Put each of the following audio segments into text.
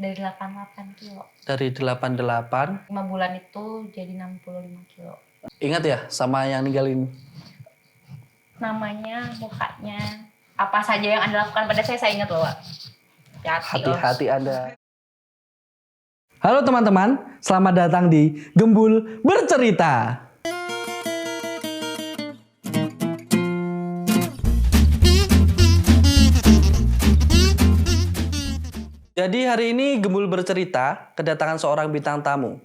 Dari 88 kilo. Dari 88. 5 bulan itu jadi 65 kilo. Ingat ya sama yang ninggalin? Namanya, mukanya, apa saja yang Anda lakukan pada saya ingat loh, Pak. Hati-hati Anda. Halo teman-teman, selamat datang di Gembul Bercerita. Jadi hari ini Gembul Bercerita kedatangan seorang bintang tamu.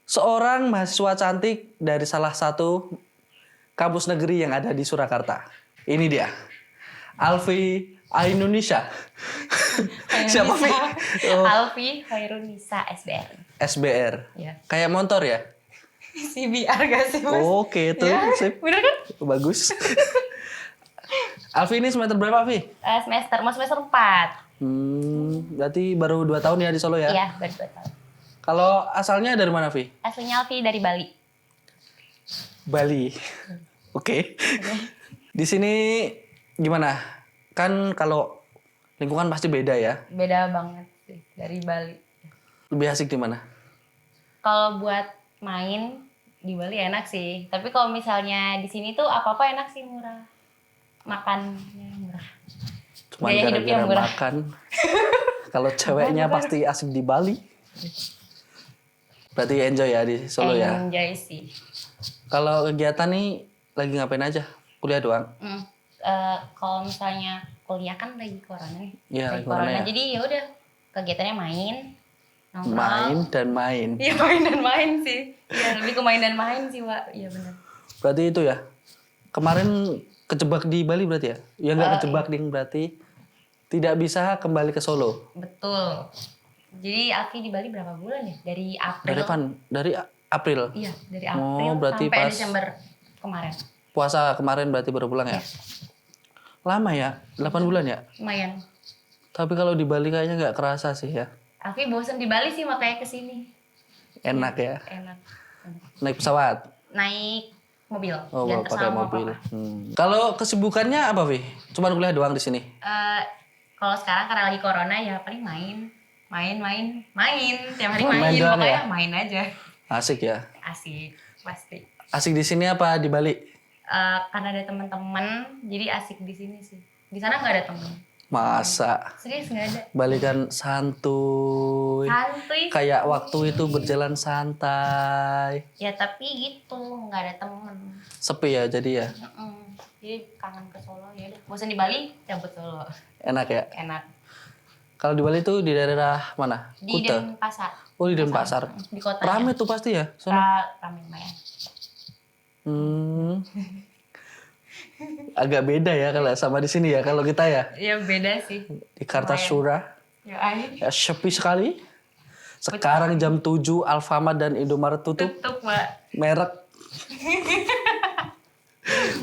Seorang mahasiswa cantik dari salah satu kampus negeri yang ada di Surakarta. Ini dia, Alfi Ainunisa. Siapa Fi? Oh. Alfi Ainunisa SBR. SBR. Ya. Kayak motor ya? CBR gak sih Mas? Oke, itu ya, sip. Bener kan? Bagus. Alfi ini semester berapa, Alfi? Mau semester 4. Berarti baru 2 tahun ya di Solo ya? Iya, baru 2 tahun. Kalau asalnya dari mana, Alfi? Aslinya Alfi dari Bali. Bali. Oke. Di sini gimana? Kan kalau lingkungan pasti beda ya? Beda banget sih dari Bali. Lebih asik di mana? Kalau buat main di Bali enak sih. Tapi kalau misalnya di sini tuh apa-apa enak sih, murah. Makannya murah. Cuma Gaya hidupnya gara-gara murah. makan. Kalau ceweknya pasti asik di Bali. Berarti enjoy ya di Solo ya? Enjoy sih. Kalau kegiatan nih lagi ngapain aja? Kuliah doang? Kalau misalnya kuliah kan lagi corona nih. Iya, lagi corona ya. Jadi ya udah kegiatannya main, nongkrong. Main dan main. Iya, main dan main sih. Iya, lebih ke main dan main sih, Pak. Iya benar. Berarti itu ya. Kemarin kejebak di Bali berarti ya? Ya nggak kejebak iya. ding, berarti tidak bisa kembali ke Solo. Betul. Jadi Alfi di Bali berapa bulan ya? Dari April. Dari April. Iya, dari April berarti sampai pas Desember kemarin. Puasa kemarin berarti baru pulang ya? Iya. Lama ya? 8 bulan ya? Lumayan. Tapi kalau di Bali kayaknya nggak kerasa sih ya. Alfi bosan di Bali sih makanya kesini. Enak ya? Enak. Naik pesawat? Naik mobil. Oh, Diantar pakai sama mobil. papa. Kalau kesibukannya apa, Vi? Cuman kuliah doang di sini? Kalau sekarang karena lagi corona ya paling main. Tiap hari Main main. doang Pokoknya ya? main aja. Asik ya? Asik, pasti. Asik di sini apa di Bali? Karena ada teman-teman, jadi asik di sini sih. Di sana nggak ada teman. Masa? Serius nggak ada. Bali kan santuy. Santuy. Kayak waktu itu berjalan santai. Ya tapi gitu, nggak ada teman. Sepi ya jadi ya? Jadi kangen ke Solo ya udah. Bosan di Bali, cabut Solo. Enak ya? Enak. Kalau di Bali itu di daerah mana? Di Kuta? Denpasar. Oh di Denpasar. Di kota. Rame tuh pasti ya? Rame lumayan. Agak beda ya kalau sama di sini ya kalau kita ya. Iya beda sih. Di Kartasura. Ya sepi sekali. Sekarang jam 7 Alfamart dan Indomaret tutup. Tutup, Pak. Merek.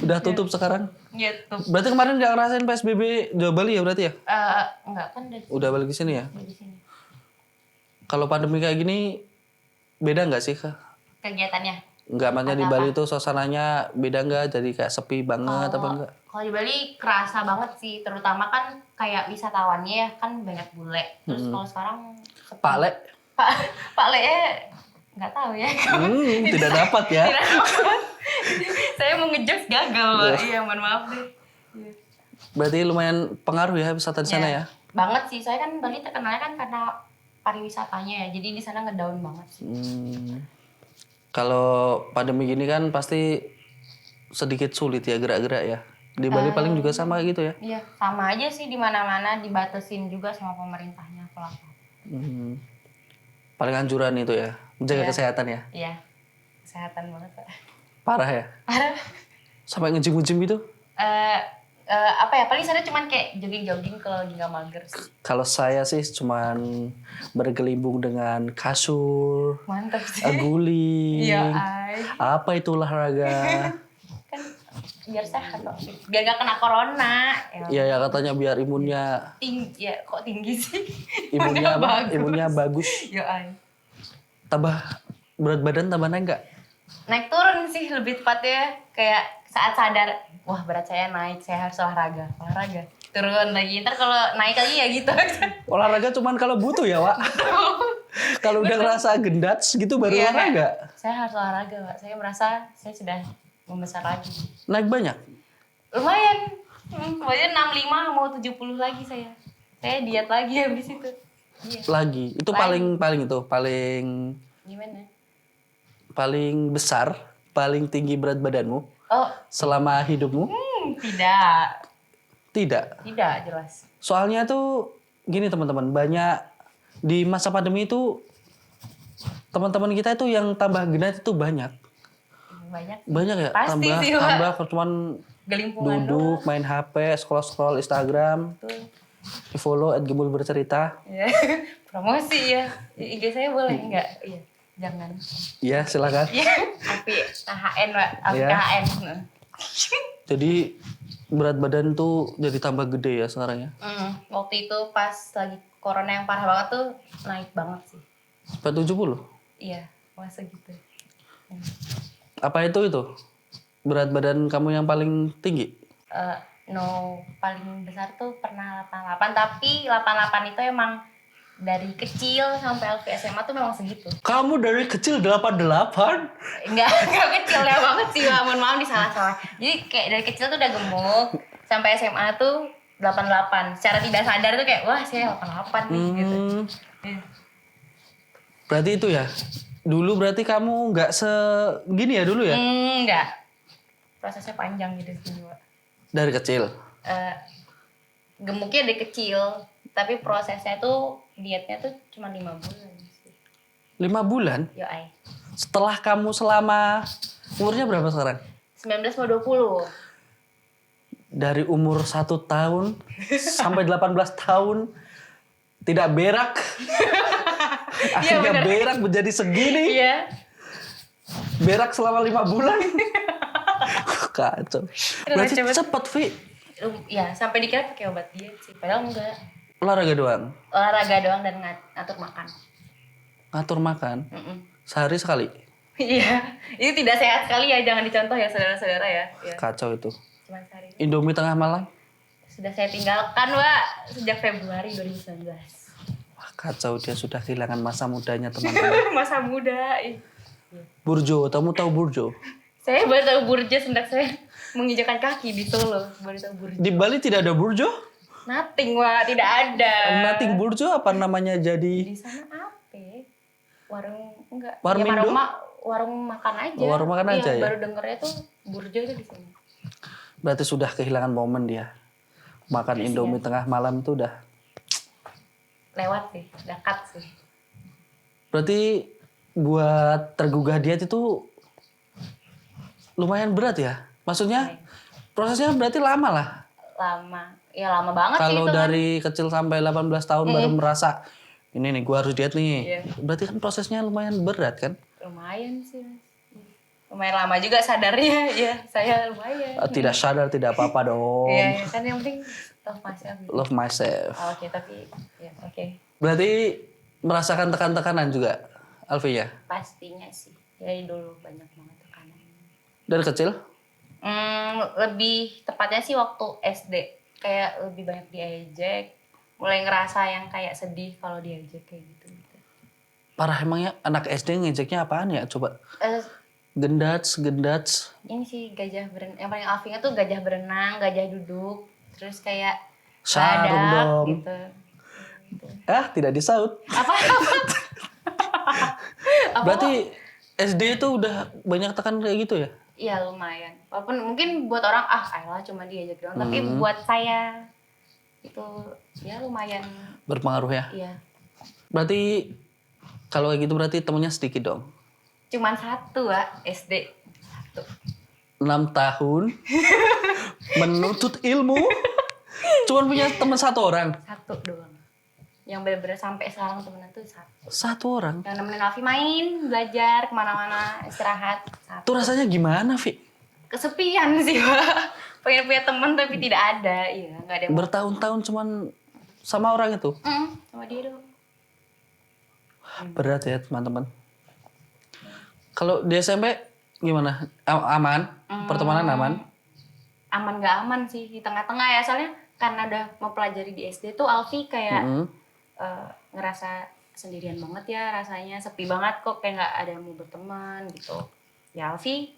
Udah tutup sekarang. Iya, tutup. Berarti kemarin nggak ngerasain PSBB Jawa Bali ya berarti ya? Enggak kan udah balik ke sini ya? Di sini. Kalau pandemi kayak gini beda nggak sih Kak? Kegiatannya? Enggak, maksudnya di Bali tuh suasananya beda nggak? Jadi kayak sepi banget apa enggak? Kalau di Bali kerasa banget sih, terutama kan kayak wisatawannya ya kan banyak bule. Terus kalau sekarang sepi. Pak Le? Pak Le nggak tahu ya. Tidak dapat ya? Tidak dapat. Saya mau ngejokes gagal, Pak. Iya, mohon maaf deh. Berarti lumayan pengaruh ya wisata di sana ya? Banget sih, saya kan Bali terkenalnya kan karena pariwisatanya ya, jadi di sana ngedown banget sih. Kalau pandemi gini kan pasti sedikit sulit ya gerak-gerak ya. Di Bali paling juga sama gitu ya? Iya, sama aja sih di mana-mana dibatasin juga sama pemerintahnya kalau paling anjuran itu ya, menjaga kesehatan ya? Iya, kesehatan banget Pak. Parah ya? Parah. Sampai nge-gym gitu? Apa ya, paling sana cuman kayak jogging-jogging kalau lagi nggak mager sih. Kalau saya sih cuman bergelimbung dengan kasur, mantap sih. Guling. Iya, apa itu olahraga? Kan biar sehat loh, biar nggak kena corona. Iya ya katanya biar imunnya tinggi. Ya kok tinggi sih? Imunnya bagus. Imunnya bagus. Ya. Tambah berat badan tambah naik nggak? Naik turun sih lebih tepatnya, kayak saat sadar wah berat saya naik, saya harus olahraga. turun lagi. Ntar kalau naik lagi ya gitu. Olahraga cuman kalau butuh ya, Wak. Kalau udah ngerasa gendats gitu baru Iya, olahraga. saya harus olahraga, Pak. Saya merasa saya sudah membesar lagi. Naik banyak. Lumayan. Pokoknya 65 mau 70 lagi saya. Saya diet lagi habis itu. Iya. Lagi. Itu Lagi. paling Gimana? paling besar, paling tinggi berat badanmu Oh, selama hidupmu? tidak. Tidak. Tidak jelas. Soalnya tuh gini teman-teman, banyak di masa pandemi itu teman-teman kita itu yang tambah gendut itu banyak. Banyak. Banyak ya, Pasti sih, Pak. tambah cuman Gelimpungan duduk, main HP, scroll Instagram, tuh. di-follow @gembul_bercerita. Ya. Promosi ya. IG saya boleh enggak? Iya. Jangan. Iya, silakan. Iya. Tapi KHN, Pak. Tapi Iya. KHN. Jadi berat badan tuh jadi tambah gede ya sekarang ya. Waktu itu pas lagi corona yang parah banget tuh naik banget sih. Sampai 70. Iya, masa gitu. Apa itu? Berat badan kamu yang paling tinggi? No, paling besar tuh pernah 88, tapi 88 itu emang dari kecil sampai Alfi SMA tuh memang segitu. Kamu dari kecil 88? Enggak kecil ya banget sih, Pak. Mohon maaf disalah-salah. Jadi kayak dari kecil tuh udah gemuk, sampai SMA tuh 88. Secara tidak sadar tuh kayak, wah saya 88 nih gitu. Iya. Berarti itu ya. Dulu berarti kamu nggak segini ya dulu ya? Enggak. Prosesnya panjang gitu sih, Pak. Dari kecil. Gemuknya dari kecil, tapi prosesnya tuh dietnya tuh cuma 5 bulan sih. 5 bulan? Yo ay. Setelah kamu selama umurnya berapa sekarang? 19 mau 20. Dari umur 1 tahun sampai 18 tahun tidak berak. Akhirnya bener. berak menjadi segini. Iya. Berak selama 5 bulan. Kacau. Berarti cepet. cepet, Vi. Ya, sampai dikira pakai obat diet sih. Padahal enggak. Olahraga doang. Olahraga doang dan ngatur makan. Ngatur makan. Mm-mm. Sehari sekali. Iya, itu tidak sehat sekali ya, jangan dicontoh ya saudara-saudara ya. Ya. Kacau itu. Cuman sehari. Indomie tengah malam. Sudah saya tinggalkan, Pak, sejak Februari 2019. Wah, kacau, dia sudah kehilangan masa mudanya teman-teman. Masa muda. Burjo, kamu tahu Burjo? Saya baru tahu Burjo sejak saya menginjakan kaki di Solo. Baru tahu Burjo. Di Bali tidak ada Burjo? Nothing, Wak, tidak ada. Nothing Burjo apa namanya jadi? Di sana apa? Warung enggak. Warmindo? Warung makan aja. Oh, warung makan aja ya? Baru dengernya tuh Burjo itu di sini. Berarti sudah kehilangan momen dia. Makan Indomie tengah malam itu udah. Lewat sih, dekat sih. Berarti buat tergugah diet itu lumayan berat ya? Maksudnya prosesnya berarti lama lah. Lama. Ya lama banget sih Kalau itu dari kecil sampai 18 tahun baru merasa ini nih gua harus diet nih. Iya. Berarti kan prosesnya lumayan berat kan? Lumayan sih, Mas. Lumayan lama juga sadarnya. Ya, saya lumayan. Tidak sadar tidak apa-apa dong. Iya, kan yang penting love myself. Gitu. Love myself. Oh, oke, tapi ya oke. Berarti merasakan tekan-tekanan juga, Alfi ya? Pastinya sih. Dari dulu banyak banget tekanan. Dari kecil? Lebih tepatnya sih waktu SD. Kayak lebih banyak diejek. Mulai ngerasa yang kayak sedih kalau diejek kayak gitu. Parah emangnya anak SD ngejeknya apaan ya? Coba. Eh, Gendats. ini sih gajah berenang. Yang paling Alfinya tuh gajah berenang, gajah duduk. Terus kayak Sarung badak dong. gitu. Tidak disaut. Apa? Berarti SD itu udah banyak tekan kayak gitu ya? Iya lumayan. Walaupun mungkin buat orang ayolah cuma diajak doang. Tapi buat saya itu ya lumayan. Berpengaruh ya? Iya. Berarti kalau kayak gitu berarti temennya sedikit dong? Cuman 1, Wak, SD. 1. 6 tahun menuntut ilmu cuman punya teman 1 orang? 1 doang. Yang bener-bener sampai sekarang temenan tuh 1. 1 orang? Yang nemenin Alfi main, belajar, kemana-mana, istirahat. 1. Itu rasanya gimana, Vi? Kesepian sih, Pak. Pengen punya teman tapi tidak ada. Iya, nggak ada yang Bertahun-tahun cuman sama orang itu? sama dia doang. Berat ya teman-teman. Kalau di SMP gimana? Aman? Pertemanan aman? Aman nggak aman sih, di tengah-tengah ya. Soalnya karena udah mempelajari di SD tuh Alfi kayak Mm-mm. ngerasa sendirian banget ya rasanya, sepi banget kok, kayak nggak ada yang mau berteman gitu. Ya Alfi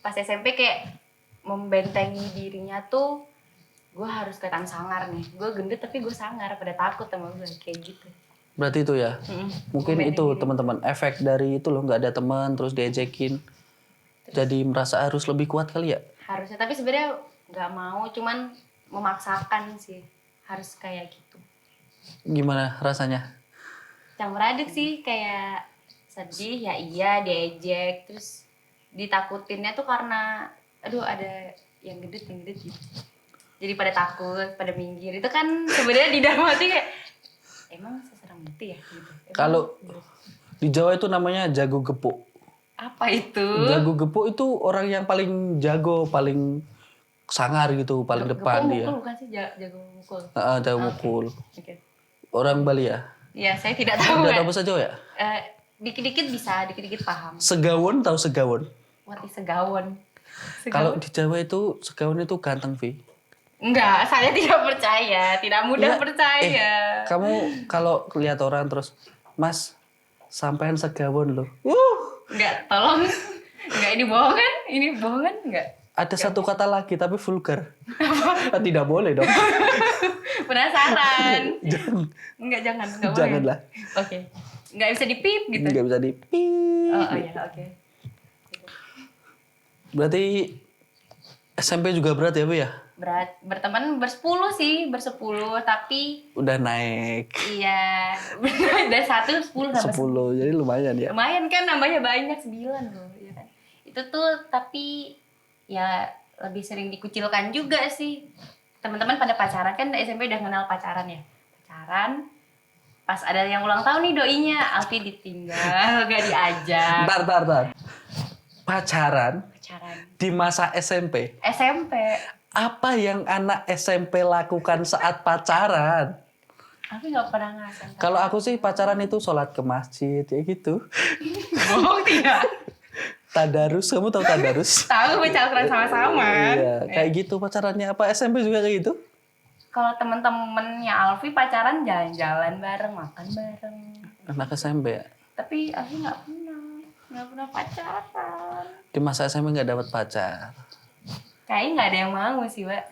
pas SMP kayak membentengi dirinya tuh, gue harus kelihatan sangar nih, gue gendut tapi gue sangar, pada takut sama gue kayak gitu. Berarti itu ya. Mungkin Membentengi itu diri. teman-teman efek dari itu loh, nggak ada teman terus diejekin. Jadi merasa harus lebih kuat kali ya. Harusnya, tapi sebenarnya nggak mau, cuman memaksakan sih harus kayak gitu. Gimana rasanya? Campur aduk sih, kayak sedih ya iya, diejek, terus ditakutinnya tuh karena aduh ada yang gendut gitu. Jadi pada takut, pada minggir. Itu kan sebenarnya di dalam hati kayak emang seserem itu ya gitu. Emang Kalau gitu. di Jawa itu namanya jago gepuk. Apa itu? Jago gepuk itu orang yang paling jago, paling sangar gitu, paling depan Gepuk dia. mukul bukan sih, jago mukul. Jago mukul. Oke. Orang Bali ya. Ya, saya tidak tahu Udah kan. tahu bahasa Jawa ya? Dikit-dikit bisa, dikit-dikit paham. Segawon tahu segawon? What is segawon? Kalau di Jawa itu segawon itu ganteng, Vi. Enggak, saya tidak percaya, tidak mudah Iya, percaya. Kamu kalau lihat orang terus, Mas, sampean segawon loh. Enggak, tolong. Enggak, ini bohong kan? Ini bohong kan? Enggak. Ada satu kata lagi tapi vulgar. Tidak boleh dong. Penasaran. Jangan. Enggak, jangan boleh. Janganlah. Oke. Enggak bisa dipip gitu. Nggak bisa di. Oh ya, oke. Berarti SMP juga berat ya, Bu ya? Berat, berteman bersepuluh sih, bersepuluh, tapi Udah naik iya, dari 1 10 sampai 10, jadi lumayan ya. lumayan kan, nambahnya banyak 9 loh, ya kan. Itu tuh tapi ya lebih sering dikucilkan juga sih. Teman-teman pada pacaran kan, SMP udah kenal pacaran ya. Pacaran, pas ada yang ulang tahun nih doinya, Alfi ditinggal, gak diajak. Bentar. Pacaran Pacaran. di masa SMP. SMP, Apa yang anak SMP lakukan saat pacaran? Alfi gak pernah ngerasain. Kalau aku sih pacaran itu sholat ke masjid, ya gitu. Bohong tidak? Tadarus, kamu tahu tadarus? Tahu, baca Al-Quran sama-sama. Iya, kayak gitu pacarannya. Apa SMP juga kayak gitu? Kalau temen-temennya Alfi pacaran jalan-jalan bareng, makan bareng. Anak SMP ya? Tapi Alfi nggak pernah pacaran. Di masa SMP nggak dapat pacar. Kayaknya nggak ada yang mau sih, Mbak.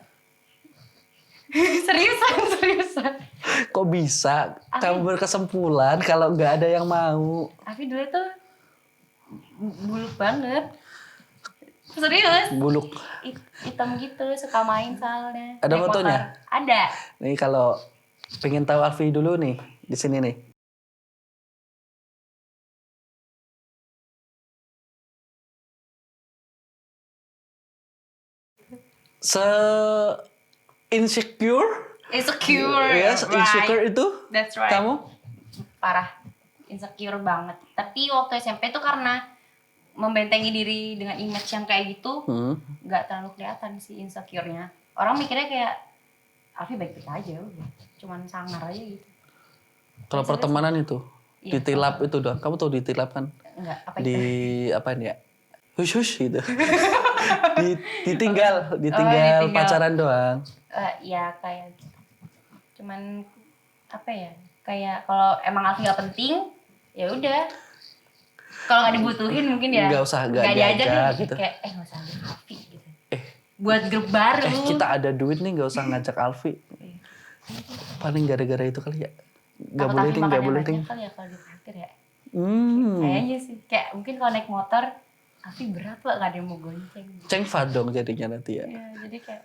seriusan. Kok bisa kamu berkesimpulan kalau nggak ada yang mau? Alfi dulu tuh buluk banget. Serius. Buluk. Hitam gitu, suka main soalnya. Ada Naik fotonya? motor. Ada. Nih kalau pengen tahu Alfi dulu nih, di sini nih. Insecure? Insecure. Yes, right. insecure itu That's right. kamu? Parah. Insecure banget. Tapi waktu SMP tuh karena membentengi diri dengan image yang kayak gitu, nggak terlalu kelihatan sih insecure-nya. Orang mikirnya kayak Alfi baik-baik aja udah. Cuman sangar aja gitu. Kalau pertemanan itu Iya, ditilap itu doang. Kamu tahu ditilap kan? Enggak, apa Di itu? apa ya? Hush gitu. ditinggal ditinggal. pacaran doang. Ya kayak gitu. Cuman apa ya? Kayak kalau emang Alfi nggak penting, ya udah. Kalau nggak dibutuhin mungkin ya. Nggak usah, nggak diajak diajak gitu. gitu. Kayak nggak usah ambil Alfi gitu. Buat grup baru. Kita ada duit nih, nggak usah ngajak Alfi. Paling gara-gara itu kali ya. Nggak Takut boleh Alfi ding, nggak makannya boleh ding. banyak kali ya kalau ditraktir ya. Kayaknya sih. Kayak mungkin kalau naik motor, Alfi berat lah, nggak ada yang mau gonceng. Cengfat dong jadinya nanti ya. Ya, jadi kayak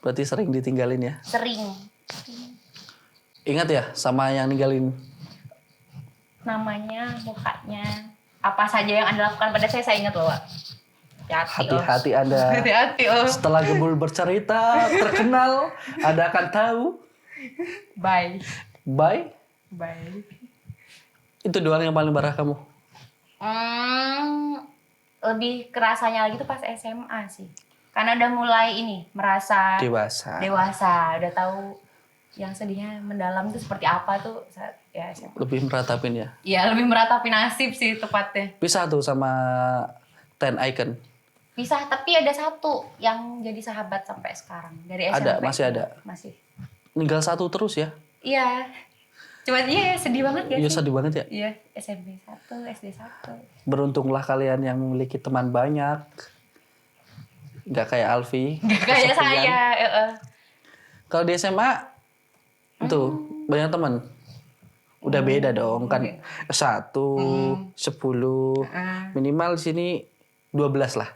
Berarti sering ditinggalin ya. sering. Ingat ya sama yang ninggalin. Namanya, mukanya, apa saja yang Anda lakukan pada saya ingat loh, Wak. Hati-hati Anda. Hati-hati loh. Setelah Gembul bercerita, terkenal, Anda akan tahu. Bye. Bye. Bye. Itu doang yang paling parah kamu. Lebih kerasanya lagi tuh pas SMA sih. Karena udah mulai ini, merasa dewasa, udah tahu yang sedihnya mendalam itu seperti apa tuh saat ya SMA. Lebih meratapin ya. Iya, lebih meratapi nasib sih tepatnya. Bisa tuh sama Ten Icon. Pisah, tapi ada satu yang jadi sahabat sampai sekarang dari SMP. Ada, masih ada. Masih. Ninggal satu terus ya? Iya. Cuma iya sedih banget ya Iya sih. sedih banget ya. Iya, SMP 1, SD 1. Beruntunglah kalian yang memiliki teman banyak. Nggak kayak Alfi. Gak kayak kesepian. saya. Kalau di SMA itu banyak teman. Udah beda dong kan. 1, 10, minimal di sini 12 lah.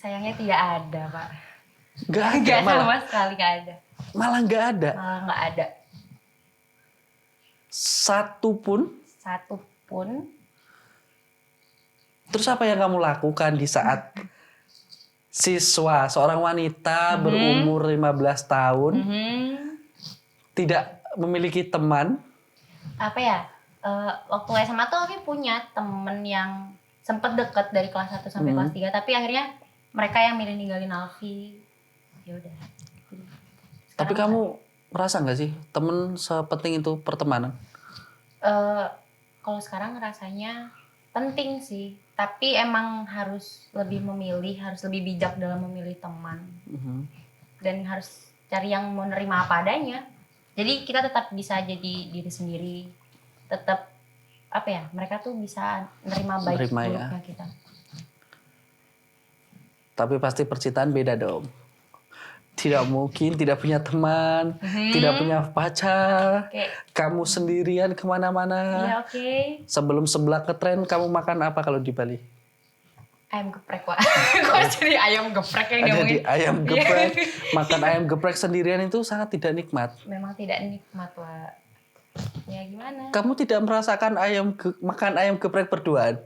Sayangnya tidak ada, Pak. Nggak ada Nggak malah. sama sekali nggak ada. Malah nggak ada. Malah nggak ada. Satu pun. Terus apa yang kamu lakukan di saat siswa, seorang wanita berumur 15 tahun tidak memiliki teman? Apa ya? Waktu SMA tuh aku punya temen yang sempet deket dari kelas 1 sampai kelas 3, tapi akhirnya mereka yang milih ninggalin Alfi. Ya udah. Tapi kamu merasa nggak sih temen sepenting itu pertemanan? Kalau sekarang rasanya penting sih, tapi emang harus lebih memilih, harus lebih bijak dalam memilih teman. Dan harus cari yang mau nerima apa adanya. Jadi kita tetap bisa jadi diri sendiri, tetap apa ya, mereka tuh bisa nerima baik buruknya kita. Tapi pasti percintaan beda dong. Tidak mungkin tidak punya teman, tidak punya pacar, kamu sendirian kemana-mana. Iya, oke. Sebelum sebelah ke tren, kamu makan apa kalau di Bali? Ayam geprek, Wak. Kok jadi ayam geprek yang Ada ngomongin? di ayam geprek. Makan ayam geprek sendirian itu sangat tidak nikmat. Memang tidak nikmat, Wak. Ya gimana? Kamu tidak merasakan makan ayam geprek berduaan?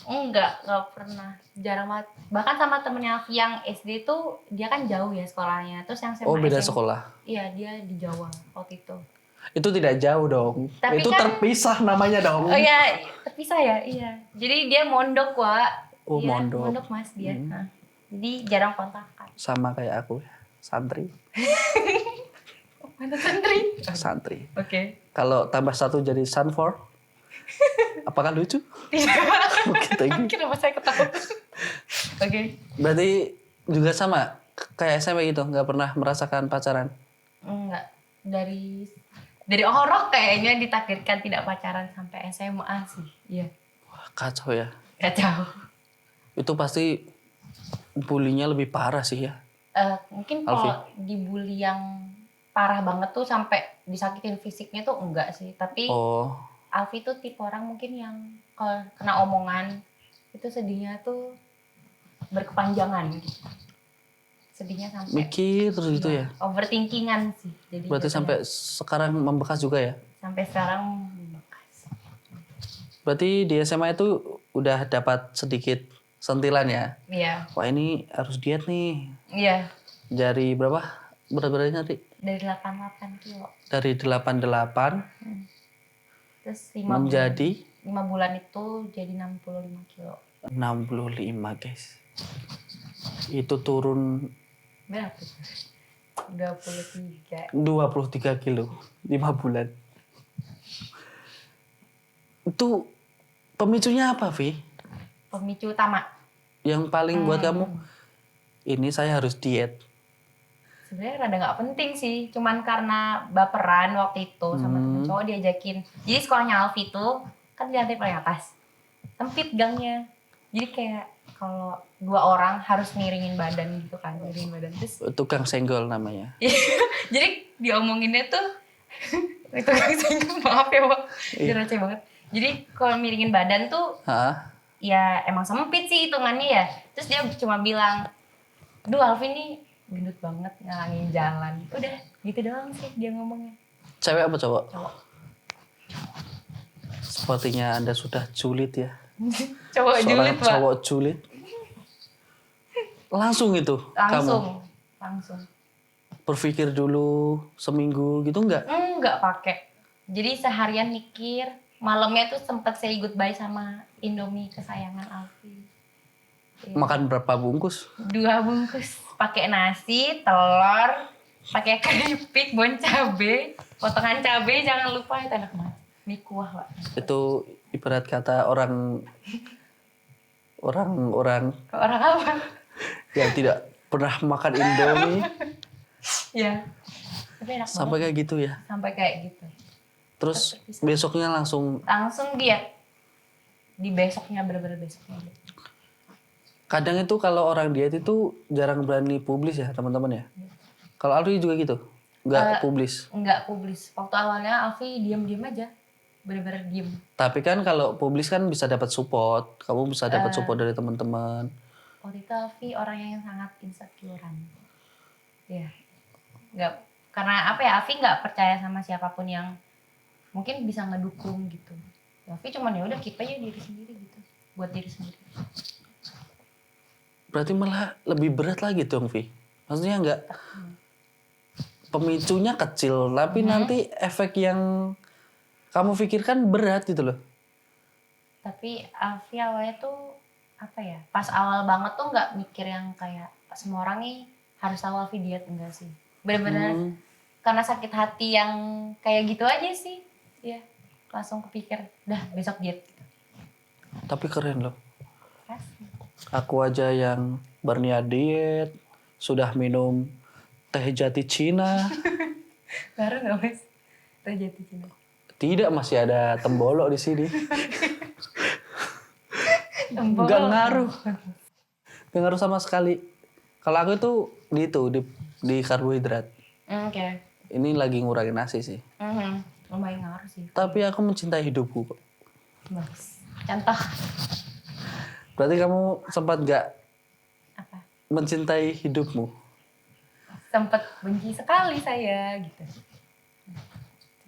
Enggak pernah. Jarang banget. Bahkan sama temennya Alfi yang SD tuh, dia kan jauh ya sekolahnya. Terus yang SMA, beda sekolah? Iya, dia di Jawa waktu itu. Itu tidak jauh dong. Tapi itu kan, terpisah namanya dong. Oh iya, terpisah ya? Iya. Jadi dia mondok, Wak. Oh, iya, mondok. Mas dia. Nah, jadi jarang kontakan. Sama kayak aku, santri. Mantan santri? Santri. Oke. Kalau tambah 1 jadi Sanford, apakah lucu? Oke, thank you. Kenapa saya ketawa? Oke. Berarti juga sama kayak SMP gitu, nggak pernah merasakan pacaran? Enggak. Dari orok kayaknya ditakdirkan tidak pacaran sampai SMA sih. Iya. Wah, kacau ya. Kacau. Itu pasti bulinya lebih parah sih ya. Mungkin kalau dibully yang parah banget tuh sampai disakitin fisiknya tuh enggak sih. Tapi Alfi tuh tipe orang mungkin yang kalau kena omongan itu sedihnya tuh berkepanjangan gitu. Sedihnya sampai mikir terus gitu ya. Overthinkingan sih. Jadi berarti sampai sekarang membekas juga ya? Sampai sekarang membekas. Berarti di SMA itu udah dapat sedikit sentilan ya? Iya. Wah, ini harus diet nih. Iya. Dari berapa? Berat-beratnya tadi? Dari 88 kilo. Dari 88 terus 5 menjadi bulan. 5 bulan itu jadi 65 kilo. 65 guys. Itu turun berapa? 23 kilo 5 bulan. Itu pemicunya apa, Vi? Pemicu utama yang paling buat kamu ini saya harus diet? Sebenarnya rada nggak penting sih, cuman karena baperan waktu itu sama temen cowok diajakin. Jadi sekolahnya Alfi tuh kan di lantai paling atas, sempit gangnya. Jadi kayak kalau 2 orang harus miringin badan gitu kan, miringin badan terus. Tukang senggol namanya. Jadi diomonginnya tuh tukang senggol, maaf ya Pak, dia receh banget. Jadi kalau miringin badan tuh, ya emang sempit sih hitungannya ya. Terus dia cuma bilang, "Duh Alfi nih gendut banget ngalangin jalan." Udah gitu doang sih dia ngomongnya. Cewek apa cowok? Cowok. Sepertinya Anda sudah julid ya. Cowok julid, Pak. Cowok julid. Langsung itu kamu? Langsung. Berpikir dulu seminggu gitu enggak? Enggak pakai. Jadi seharian mikir, malamnya tuh sempet say goodbye sama Indomie kesayangan Alfi. Makan berapa bungkus? 2 bungkus. Pakai nasi, telur, pakai keripik, bon cabe, potongan cabe jangan lupa, itu enak banget. Mie kuah, Pak. Itu ibarat kata orang orang-orang Orang apa? yang tidak pernah makan Indomie Ya. Tapi enak sampai banget. kayak gitu ya. Sampai kayak gitu. Terus Terpisah. besoknya langsung Langsung dia di besoknya bener-bener besoknya. kadang itu kalau orang diet itu jarang berani publis ya teman-teman ya. Kalau Alfi juga gitu, nggak publis. Enggak publis. Waktu awalnya Alfi diam-diam aja. Bener-bener diem. Tapi kan kalau publis kan bisa dapat support, kamu bisa dapat support dari teman-teman. Waktu itu Alfi orang yang sangat insecurean. Ya. Enggak, karena apa ya, Alfi nggak percaya sama siapapun yang mungkin bisa ngedukung gitu. Alfi cuman ya udah keep aja diri sendiri gitu. Buat diri sendiri. Berarti malah lebih berat lagi dong, Vi. Maksudnya nggak pemicunya kecil, tapi nanti efek yang kamu pikirkan berat gitu loh. Tapi Alfi awalnya tuh apa ya, pas awal banget tuh nggak mikir yang kayak semua orang nih harus tahu Alfi diet, enggak sih. Bener-bener karena sakit hati yang kayak gitu aja sih. Ya, langsung kepikir, dah besok diet. Tapi keren loh. Kasih. Aku aja yang berniat diet, sudah minum teh jati Cina. Baru nggak mas? Terjadi Cina. Tidak, masih ada tembolok di sini. Gak ngaruh. Gak ngaruh sama sekali. Kalau aku itu di karbohidrat. Oke. Ini lagi ngurangin nasi sih. Lumayan ngaruh sih. Tapi aku mencintai hidupku kok. Bagus. Contoh. Berarti kamu sempat gak Apa? mencintai hidupmu? Sempet benci sekali saya gitu.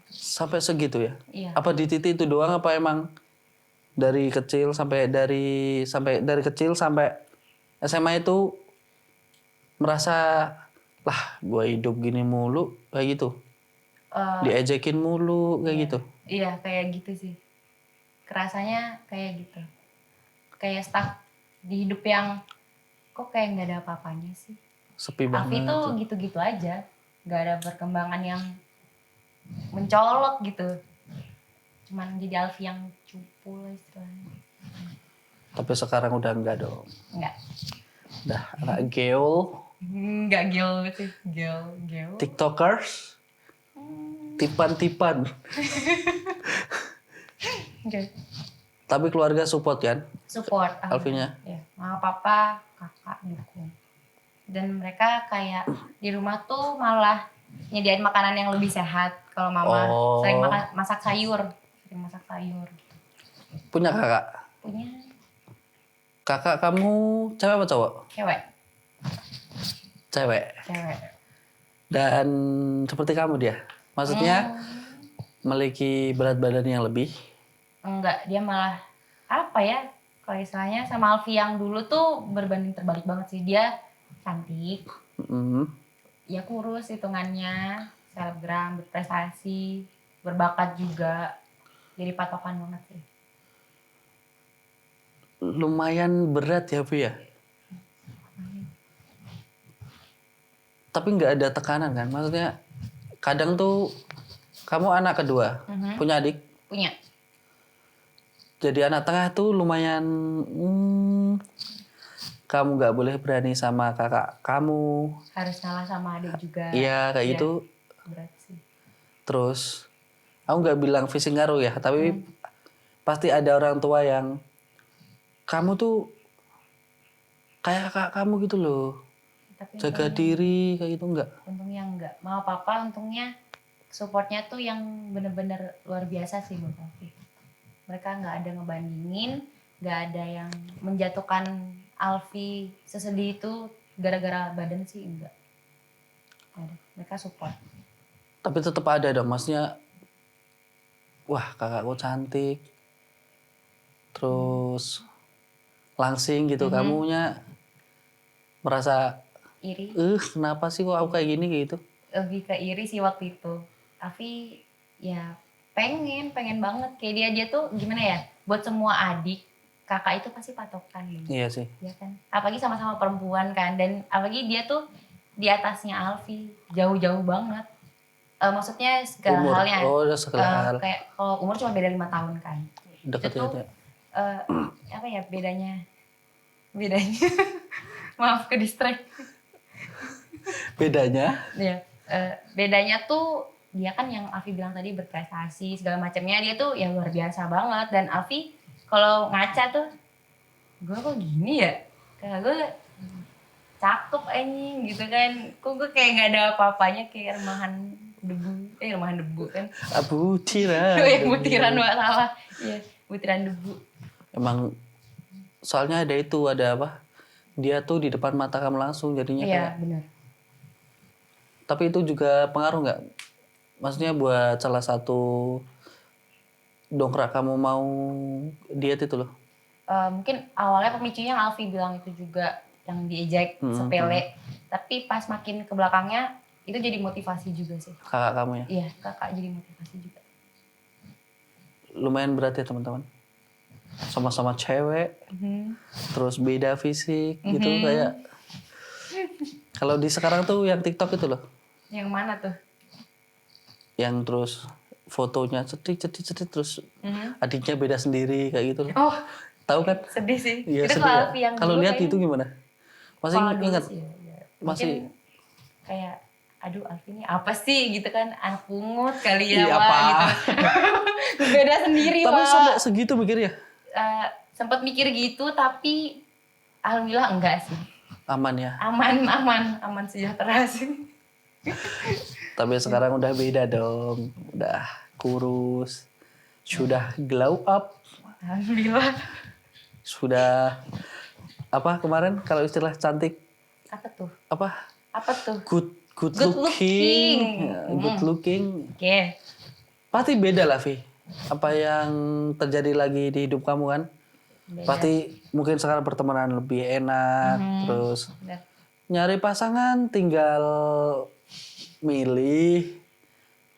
Sampai segitu ya? Iya. Apa di titik itu doang apa emang dari kecil dari kecil sampai SMA itu merasa lah gua hidup gini mulu kayak gitu? Diejekin mulu kayak gitu? Iya kayak gitu sih. Kerasanya kayak gitu. Kayak stuck di hidup yang kok kayak nggak ada apa-apanya sih. Sepi Alfi banget. tuh gitu-gitu aja. Nggak ada perkembangan yang mencolok gitu. Cuman jadi Alfi yang cupu lah istilahnya. Tapi sekarang udah enggak dong. Enggak. Udah anak gaul. Enggak gel sih. Gel. TikTokers. Tipan-tipan. Okay. Tapi keluarga support kan? Support. Alfinya? Ya. Mama, papa, kakak dukung. Dan mereka kayak di rumah tuh malah nyediain makanan yang lebih sehat. Kalau mama sering masak sayur. Punya kakak? Punya. Kakak kamu cewek apa cowok? Cewek. Dan seperti kamu dia? Maksudnya memiliki berat badan yang lebih? Enggak, dia malah apa ya? Kalau istilahnya sama Alfi yang dulu tuh berbanding terbalik banget sih. Dia cantik. Ya kurus hitungannya. Selebgram, berprestasi, berbakat juga. Jadi patokan banget sih. Lumayan berat ya Bu ya? Tapi nggak ada tekanan kan? Maksudnya kadang tuh kamu anak kedua, punya adik? Punya. Jadi anak tengah tuh lumayan kamu nggak boleh berani sama kakak kamu. Harus ngalah sama adik juga. Iya kayak gitu. Berat sih. Terus aku nggak bilang fisik ngaruh ya, tapi pasti ada orang tua yang kamu tuh kayak kakak kamu gitu loh. Tapi jaga diri kayak gitu enggak? Untungnya enggak. Mama papa untungnya supportnya tuh yang bener-bener luar biasa sih buat Alfi. Mereka nggak ada ngebandingin, nggak ada yang menjatuhkan Alfi sesedih itu gara-gara badan sih enggak. Mereka support. Tapi tetap ada dong, maksudnya wah kakakku cantik, terus langsing gitu, kamunya merasa iri. Kenapa sih kok aku kayak gini gitu? Lebih ke iri sih waktu itu. Tapi ya pengen banget kayak dia tuh gimana ya? Buat semua adik, kakak itu pasti patokan. Iya sih. Iya kan? Apalagi sama-sama perempuan kan, dan apalagi dia tuh di atasnya Alfi, jauh-jauh banget. Maksudnya segala umur. halnya. Segala hal. Kayak kalau umur cuma beda 5 tahun kan. Deket itu tuh, ya. apa ya bedanya? Bedanya. Maaf ke distract. Bedanya? Ya, bedanya tuh dia kan yang Alfi bilang tadi berprestasi segala macamnya, dia tuh ya luar biasa banget. Dan Alfi kalau ngaca tuh, gue kok gini ya, kayak gue cakep anjing gitu kan, kok gue kayak nggak ada apa-apanya, kayak remahan debu kan. Butiran. Oh ya, butiran, nggak salah. Iya, butiran debu. Emang soalnya ada apa? Dia tuh di depan mata kamu langsung jadinya Iya, kayak. benar. Tapi itu juga pengaruh nggak? Maksudnya buat salah satu dongkrak kamu mau diet itu loh. Mungkin awalnya pemicunya yang Alfi bilang itu juga, yang diejek sepele. Tapi pas makin ke belakangnya itu jadi motivasi juga sih. Kakak kamu ya? Iya, kakak jadi motivasi juga. Lumayan berat ya teman-teman. Sama-sama cewek, terus beda fisik gitu kayak. Kalau di sekarang tuh yang TikTok itu loh. Yang mana tuh? Yang terus fotonya cetit terus adiknya beda sendiri kayak gitu loh. Oh, Tahu kan? sedih sih. Iya, Itu sedih kalau ya. Alfi yang Kalau dulu lihat kayaknya- itu gimana? Masih kalau dulu ingat? sih, ya. Masih Mungkin kayak aduh Alfi ini apa sih gitu kan, anak pungut kali ya, Iya, Wak, apa? gitu. Beda sendiri, Tapi Wak. sampai segitu mikirnya? Sempat mikir gitu, tapi alhamdulillah enggak sih. Aman ya. Aman sejahtera sih. Tapi sekarang udah beda dong. Udah kurus. Sudah glow up. Alhamdulillah. Sudah apa kemarin kalau istilah cantik Apa tuh? apa? Apa tuh? Good Good looking. looking. Ya, good looking. Oke. Pasti beda lah, Vi. Apa yang terjadi lagi di hidup kamu kan? Beda. Pasti mungkin sekarang pertemanan lebih enak, terus Benar. nyari pasangan tinggal milih.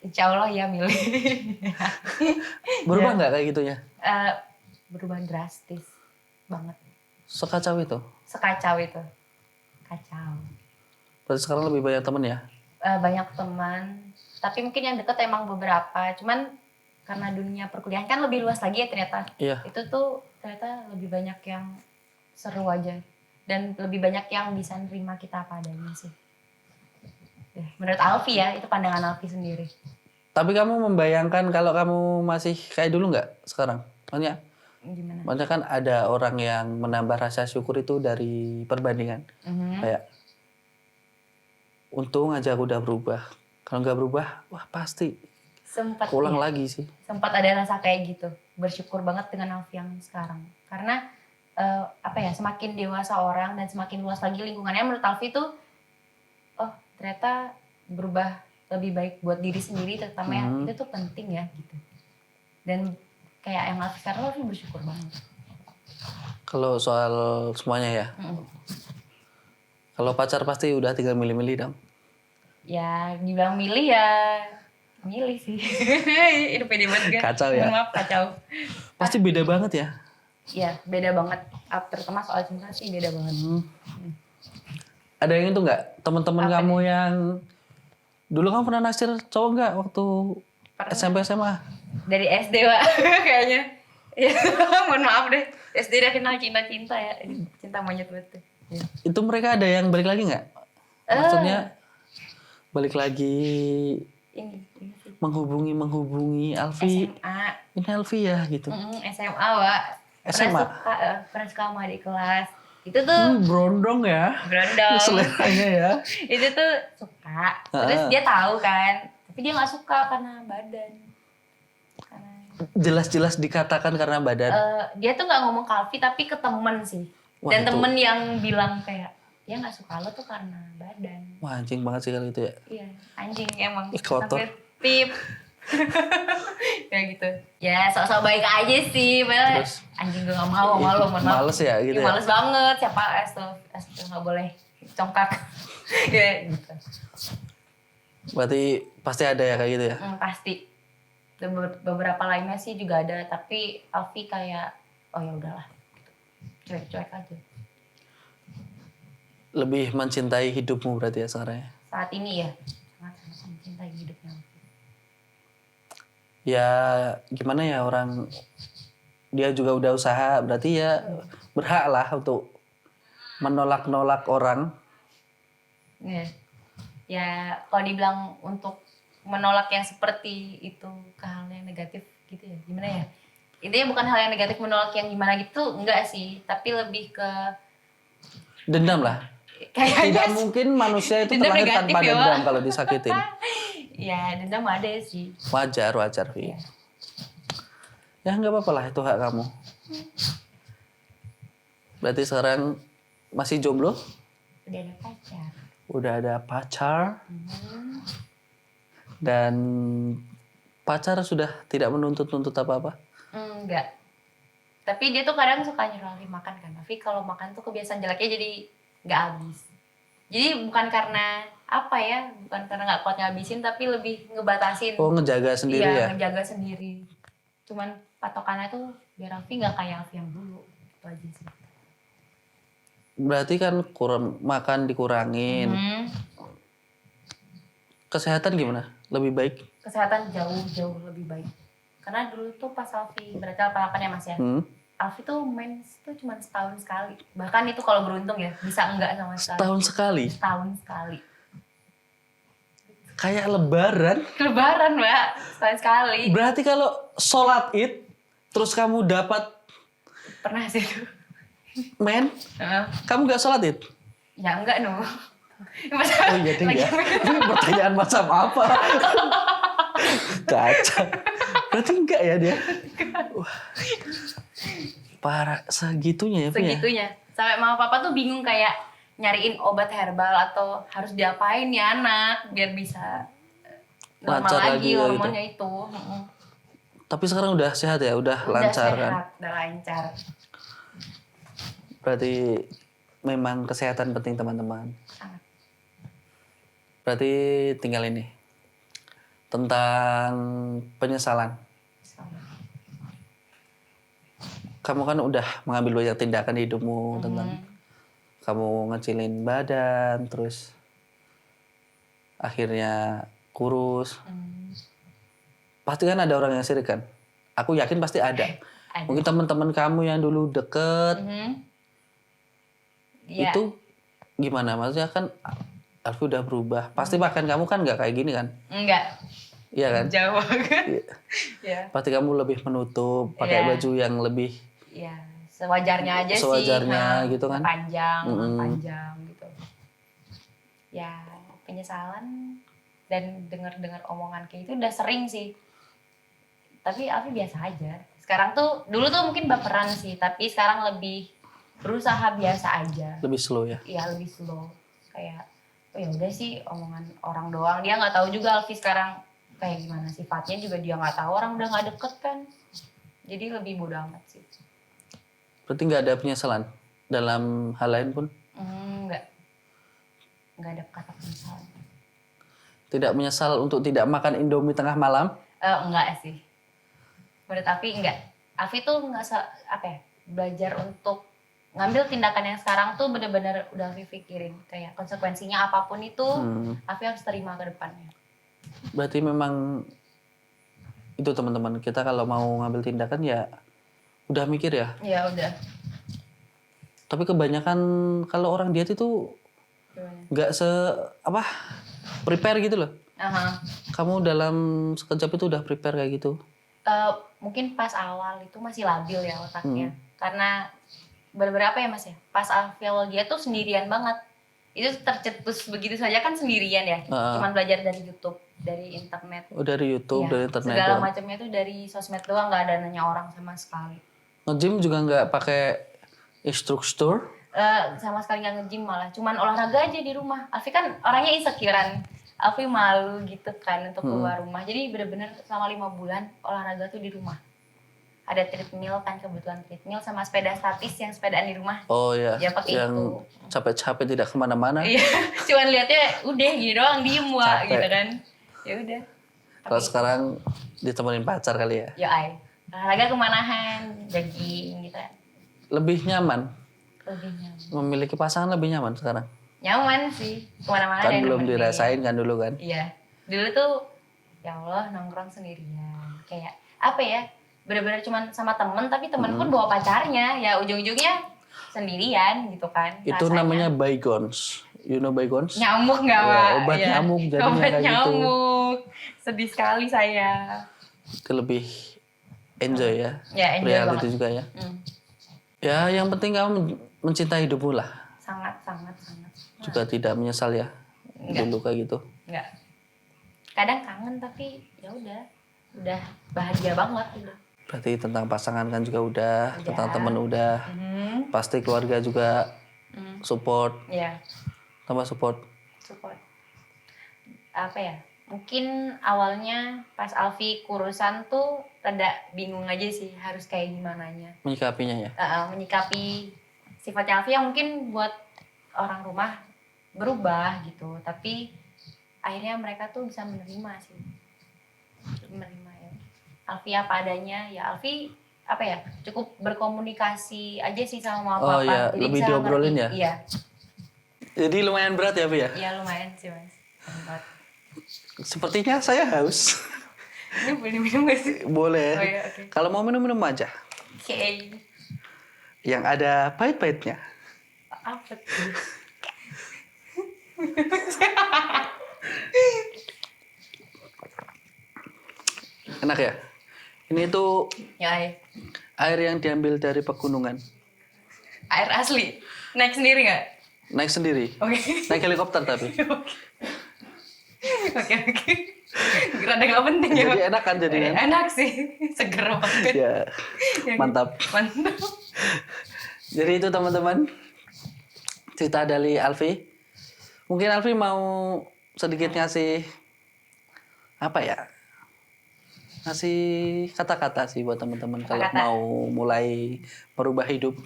Insya Allah ya milih. Berubah nggak kayak gitunya? Berubah drastis banget. Sekacau itu. Sekacau itu. Kacau. Berarti sekarang lebih banyak temen ya? Banyak teman. Tapi mungkin yang deket emang beberapa. Cuman karena dunia perkuliahan kan lebih luas lagi ya ternyata. Iya. Itu tuh ternyata lebih banyak yang seru aja. Dan lebih banyak yang bisa nerima kita apa adanya sih. Ya, menurut Alfi ya, itu pandangan Alfi sendiri. Tapi kamu membayangkan kalau kamu masih kayak dulu nggak sekarang? Maksudnya, Gimana? maksudnya kan ada orang yang menambah rasa syukur itu dari perbandingan. Kayak, untung aja aku udah berubah. Kalau nggak berubah, wah pasti Sempat ulang ya, lagi sih. sempat ada rasa kayak gitu. Bersyukur banget dengan Alfi yang sekarang. Karena apa ya, semakin dewasa orang dan semakin luas lagi lingkungannya, menurut Alfi tuh, oh ternyata berubah lebih baik buat diri sendiri, terutama ya, itu tuh penting ya gitu. Dan kayak yang Alfi sekarang, Alfi bersyukur banget. Kalau soal semuanya ya, kalau pacar pasti udah tinggal milih-milih dong. Ya dibilang milih ya, milih sih. Itu pede banget kan? Kacau ya? Mohon maaf, kacau. Pasti beda banget ya. Ya beda banget, terutama soal cinta sih beda banget. Ada yang itu nggak? Teman-teman kamu yang dulu kamu pernah naksir cowok nggak waktu SMP SMA? Dari SD, Pak, kayaknya. Ya, mohon maaf deh. SD udah kenal cinta-cinta ya. Cinta monyet banget. Ya. Itu mereka ada yang balik lagi nggak? Maksudnya balik lagi Ini sih. menghubungi Alfi. SMA. Ini Alfi ya gitu. SMA, Pak. SMA? Pernah suka sama adik kelas. Itu tuh Berondong ya. berondong. Seleranya ya. Itu tuh suka. Terus dia tahu kan. Tapi dia nggak suka karena badan. Jelas-jelas dikatakan karena badan. Dia tuh nggak ngomong ke Alfi tapi ke temen sih. Wah, Dan itu. temen yang bilang kayak dia nggak suka lo tuh karena badan. Wah anjing banget sih kalau itu ya. Iya, anjing emang. Ih, kotor. Sampai pip. Kayak gitu. Ya, sok-sok baik aja sih. Padahal Terus? anjing gue gak mau sama lo. Males ya gitu ya. Males banget. Siapa tuh gak boleh congkak. Ya gitu. Berarti pasti ada ya kayak gitu ya. Pasti. Dan beberapa lainnya sih juga ada. Tapi Alfi kayak, oh ya udahlah. Cuek-cuek aja. Lebih mencintai hidupmu berarti ya sekarang ya. Saat ini ya. Sangat-sangat mencintai hidupnya. Ya gimana ya, orang dia juga udah usaha berarti ya berhak lah untuk menolak-nolak orang. Ya, ya kalau dibilang untuk menolak yang seperti itu ke hal yang negatif gitu ya, gimana ya? Intinya bukan hal yang negatif menolak yang gimana gitu, enggak sih. Tapi lebih ke Dendam lah. kayaknya Tidak mungkin manusia itu dendam terlahir negatif tanpa ya, dendam Wak. kalau disakitin. Ya dendam ada sih. Wajar Vi. Ya. Ya nggak apa-apa lah, itu hak kamu. Berarti sekarang masih jomblo? Udah ada pacar. Udah ada pacar. Hmm. Dan pacar sudah tidak menuntut-nuntut apa-apa? Enggak. Tapi dia tuh kadang suka nyuruh Alfi makan kan. Tapi kalau makan tuh kebiasaan jeleknya jadi nggak habis. Jadi bukan karena apa ya, bukan karena nggak kuat ngabisin, tapi lebih ngebatasin. Oh, ngejaga sendiri ya? Iya, ngejaga sendiri. Cuman patokannya tuh biar Alfi nggak kayak Alfi yang dulu. Itu aja sih. Berarti kan makan dikurangin. Kesehatan gimana? Lebih baik? Kesehatan jauh lebih baik. Karena dulu tuh pas Alfi, berarti 88 ya Mas ya. Alfi tuh mens tuh cuma setahun sekali. Bahkan itu kalau beruntung ya, bisa enggak sama sekali. Setahun sekali? Setahun sekali. Kayak lebaran? Lebaran, Mbak. Setahun sekali. Berarti kalau sholat id, terus kamu dapat... Pernah sih itu. Men, kamu gak sholat id? Ya enggak, no. Oh iya deh ya. Ini pertanyaan macam apa? Kacau. Berarti enggak ya dia? Wah. Parah segitunya ya, Fi? Segitunya. Sampai mama papa tuh bingung kayak nyariin obat herbal atau harus diapain ya anak biar bisa normal Lancar lagi ya hormonnya gitu. itu. Tapi sekarang udah sehat ya, udah lancar sehat, kan? Udah lancar. Berarti memang kesehatan penting teman-teman. Sangat. Berarti tinggal ini tentang penyesalan. Kamu kan udah mengambil banyak tindakan di hidupmu tentang kamu ngecilin badan, terus akhirnya kurus. Pasti kan ada orang yang sirik kan? Aku yakin pasti ada. Mungkin teman-teman kamu yang dulu deket, itu gimana? Maksudnya kan Alfi udah berubah. Pasti makan kamu kan nggak kayak gini kan? Enggak. Iya kan? Jauh banget. Iya. Pasti kamu lebih menutup, pakai baju yang lebih... Iya, sewajarnya aja sih. Sewajarnya gitu kan? Panjang gitu. Ya, penyesalan dan dengar-dengar omongan kayak itu udah sering sih. Tapi Alfi biasa aja. Sekarang tuh, dulu tuh mungkin baperan sih, tapi sekarang lebih berusaha biasa aja. Lebih slow ya? Iya, lebih slow. Kayak, oh ya udah sih omongan orang doang. Dia nggak tahu juga Alfi sekarang kayak gimana sifatnya juga dia nggak tahu. Orang udah nggak deket kan. Jadi lebih bodo amat sih. Berarti nggak ada penyesalan dalam hal lain pun? Nggak ada kata penyesalan. Tidak menyesal untuk tidak makan Indomie tengah malam? Enggak sih. Menurut Afi enggak. Afi tuh nggak belajar untuk ngambil tindakan yang sekarang tuh bener-bener udah Afi pikirin kayak konsekuensinya apapun itu Afi harus terima ke depannya. Berarti memang itu teman-teman, kita kalau mau ngambil tindakan ya udah mikir ya? Ya udah. Tapi kebanyakan kalau orang diet itu nggak prepare gitu loh. Kamu dalam sekejap itu udah prepare kayak gitu? Mungkin pas awal itu masih labil ya otaknya. Karena beberapa ya Mas ya, pas awal dia tuh sendirian banget. Itu tercetus begitu saja kan sendirian ya. Cuman belajar dari YouTube, dari internet. Oh dari YouTube, dari internet segala macamnya tuh dari sosmed doang, nggak ada nanya orang sama sekali. Nge-gym juga nggak pakai instruktur? Sama sekali nggak nge-gym malah, cuman olahraga aja di rumah. Alfi kan orangnya insecurean, Alfi malu gitu kan untuk keluar rumah. Jadi bener-bener selama 5 bulan olahraga tuh di rumah. Ada treadmill kan, kebetulan treadmill sama sepeda statis yang sepedaan di rumah. Oh iya, ya, pakai yang itu. Capek-capek tidak kemana-mana. Iya, cuman liatnya udah gini doang diem wah gitu kan. Ya udah. Kalau sekarang ditemenin pacar kali ya? Ya olahraga kemanahan, jogging gitu kan. Lebih nyaman? Lebih nyaman. Memiliki pasangan lebih nyaman sekarang? Nyaman sih, kemana-mana. Kan belum dirasain kan dulu kan? Iya, dulu tuh ya Allah nongkrong sendirian. Kayak apa ya, bener-bener cuman sama temen, tapi temen pun bawa pacarnya. Ya ujung-ujungnya sendirian gitu kan. Itu rasanya. namanya bygones. You know bygones? Nyamuk nggak Ya, Pak? obat Iya. nyamuk jadinya Obat kayak gitu. nyamuk. Sedih sekali saya. Itu lebih enjoy ya. Ya, enjoy Perihal banget. itu juga ya. Hmm. Ya, yang penting kamu mencintai hidupmu lah. Sangat. Juga tidak menyesal ya. Enggak. Dulu kayak gitu. Enggak. Kadang kangen tapi ya udah bahagia banget udah. Berarti tentang pasangan kan juga udah. Tentang temen udah. Pasti keluarga juga support. Iya. Tambah support. Apa ya? Mungkin awalnya pas Alfi kurusan tuh rada bingung aja sih harus kayak gimananya. Menyikapinya ya. Menyikapi sifatnya Alfi yang mungkin buat orang rumah berubah gitu, tapi akhirnya mereka tuh bisa menerima sih. Menerima ya. Alfi apa adanya, ya Alfi apa ya, cukup berkomunikasi aja sih sama Oh papa. iya, Jadi lebih bisa diobrolin ngerti. ya? Iya. Jadi lumayan berat ya, Pi ya? Iya lumayan sih mas. Berat. Sepertinya saya haus. Ini boleh minum gak sih? Boleh. Oh iya, oke. Kalau mau minum aja. Oke. Yang ada pahit-pahitnya. Apa tuh? Enak ya? Ini tuh Ya, air yang diambil dari pegunungan. air asli. Naik sendiri nggak? Naik sendiri. Oke. Naik helikopter tapi. Oke. Rada nggak penting ya. Jadi enak kan jadinya? Enak sih, seger banget. Ya, Ya, mantap. Mantap. Jadi itu teman-teman cerita dari Alfi. Mungkin Alfi mau sedikit ngasih apa ya? Ngasih kata-kata sih buat teman-teman kalau Kata-kata. mau mulai merubah hidup.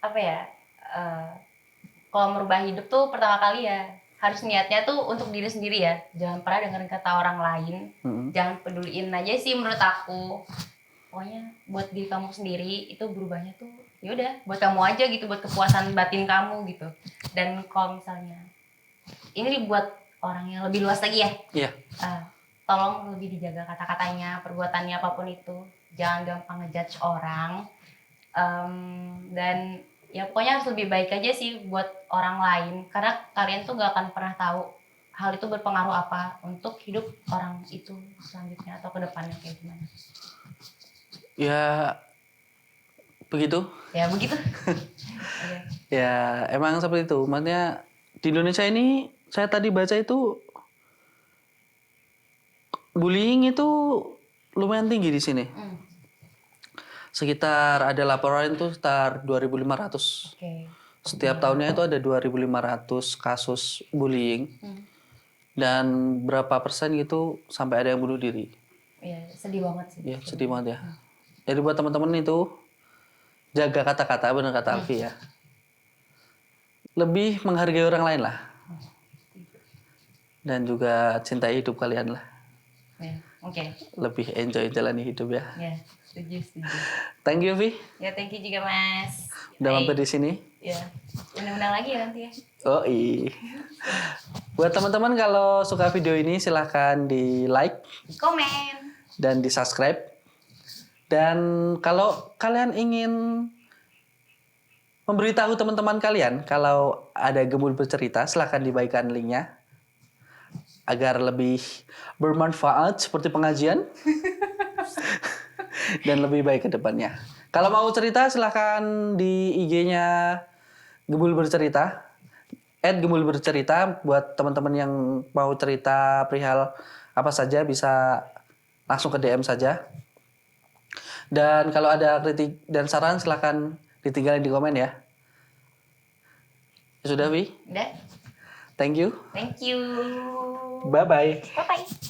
Apa ya? Kalau merubah hidup tuh pertama kali ya harus niatnya tuh untuk diri sendiri ya. Jangan pernah dengerin kata orang lain. Jangan peduliin aja sih menurut aku. Pokoknya buat diri kamu sendiri itu berubahnya tuh ya udah buat kamu aja gitu, buat kepuasan batin kamu gitu. Dan kalau misalnya ini buat orang yang lebih luas lagi ya. Iya. Tolong lebih dijaga kata-katanya, perbuatannya apapun itu. Jangan gampang ngejudge orang. Dan ya pokoknya harus lebih baik aja sih buat orang lain. Karena kalian tuh gak akan pernah tahu hal itu berpengaruh apa untuk hidup orang itu selanjutnya atau kedepannya kayak gimana. Ya begitu. Ya begitu. Ya emang seperti itu. Maksudnya di Indonesia ini saya tadi baca itu bullying itu lumayan tinggi di sini. Sekitar ada laporan itu sekitar 2.500. Oke. Setiap tahunnya itu ada 2.500 kasus bullying. Dan berapa persen gitu sampai ada yang bunuh diri. Iya, sedih banget sih. Ya, sedih banget ya. Jadi buat teman-teman itu jaga kata-kata, benar kata Alfi ya. Lebih menghargai orang lain lah. Dan juga cintai hidup kalian lah. Ya, oke. Lebih enjoy jalani hidup ya. Ya, setuju. Thank you, Vi. Ya, thank you juga Mas. Udah mampir di sini. Ya, undang-undang lagi ya nanti ya. Oh iya. Buat teman-teman kalau suka video ini silahkan di like, Komen. dan di subscribe. Dan kalau kalian ingin memberitahu teman-teman kalian kalau ada Gemul Bercerita, silahkan dibagikan linknya agar lebih bermanfaat seperti pengajian dan lebih baik ke depannya. Kalau mau cerita silahkan di IG-nya Gemul Bercerita, @Gemul Bercerita. Buat teman-teman yang mau cerita perihal apa saja bisa langsung ke DM saja. Dan kalau ada kritik dan saran silahkan ditinggalin di komen ya. Sudah, Vi? Udah. Thank you. Thank you. Bye-bye. Bye-bye.